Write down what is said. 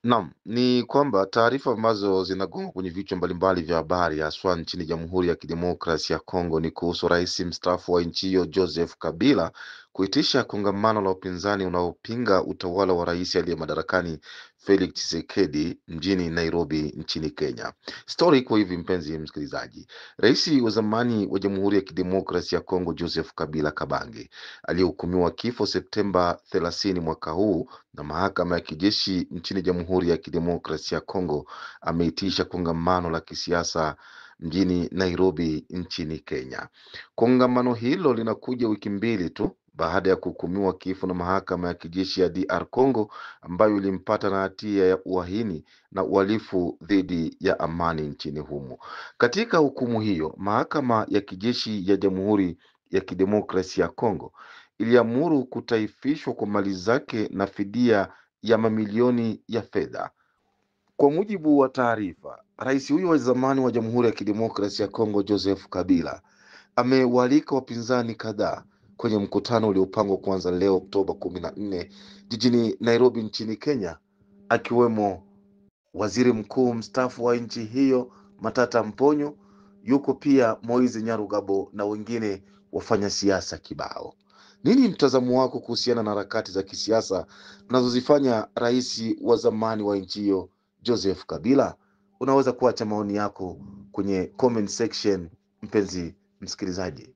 Naam, ni kwamba taarifa ambazo zinagonga kwenye vichwa mbalimbali vya habari haswa nchini Jamhuri ya Kidemokrasia ya Kongo ni kuhusu rais mstaafu wa nchi hiyo Joseph Kabila kuitisha kongamano la upinzani unaopinga utawala wa rais aliye madarakani Felix Tshisekedi mjini Nairobi nchini Kenya. Story iko hivi, mpenzi msikilizaji. Rais wa zamani wa Jamhuri ya Kidemokrasia ya Kongo Joseph Kabila Kabange aliyehukumiwa kifo Septemba 30 mwaka huu na mahakama ya kijeshi nchini Jamhuri ya Kidemokrasia ya Kongo ameitisha kongamano la kisiasa mjini Nairobi nchini Kenya. Kongamano hilo linakuja wiki mbili tu baada ya kuhukumiwa kifo na mahakama ya kijeshi ya DR Congo ambayo ilimpata na hatia ya uhaini na uhalifu dhidi ya amani nchini humo. Katika hukumu hiyo, mahakama ya kijeshi ya Jamhuri ya Kidemokrasia ya Kongo iliamuru kutaifishwa kwa mali zake na fidia ya mamilioni ya fedha. Kwa mujibu wa taarifa, rais huyo wa zamani wa Jamhuri ya Kidemokrasia ya Kongo Joseph Kabila amewaalika wapinzani kadhaa kwenye mkutano uliopangwa kuanza leo Oktoba 14 jijini Nairobi nchini Kenya, akiwemo waziri mkuu mstaafu wa nchi hiyo Matata Mponyo, yuko pia Moise Nyarugabo na wengine wafanya siasa kibao. Nini mtazamo wako kuhusiana na harakati za kisiasa tunazozifanya rais wa zamani wa nchi hiyo Joseph Kabila? Unaweza kuacha maoni yako kwenye comment section, mpenzi msikilizaji.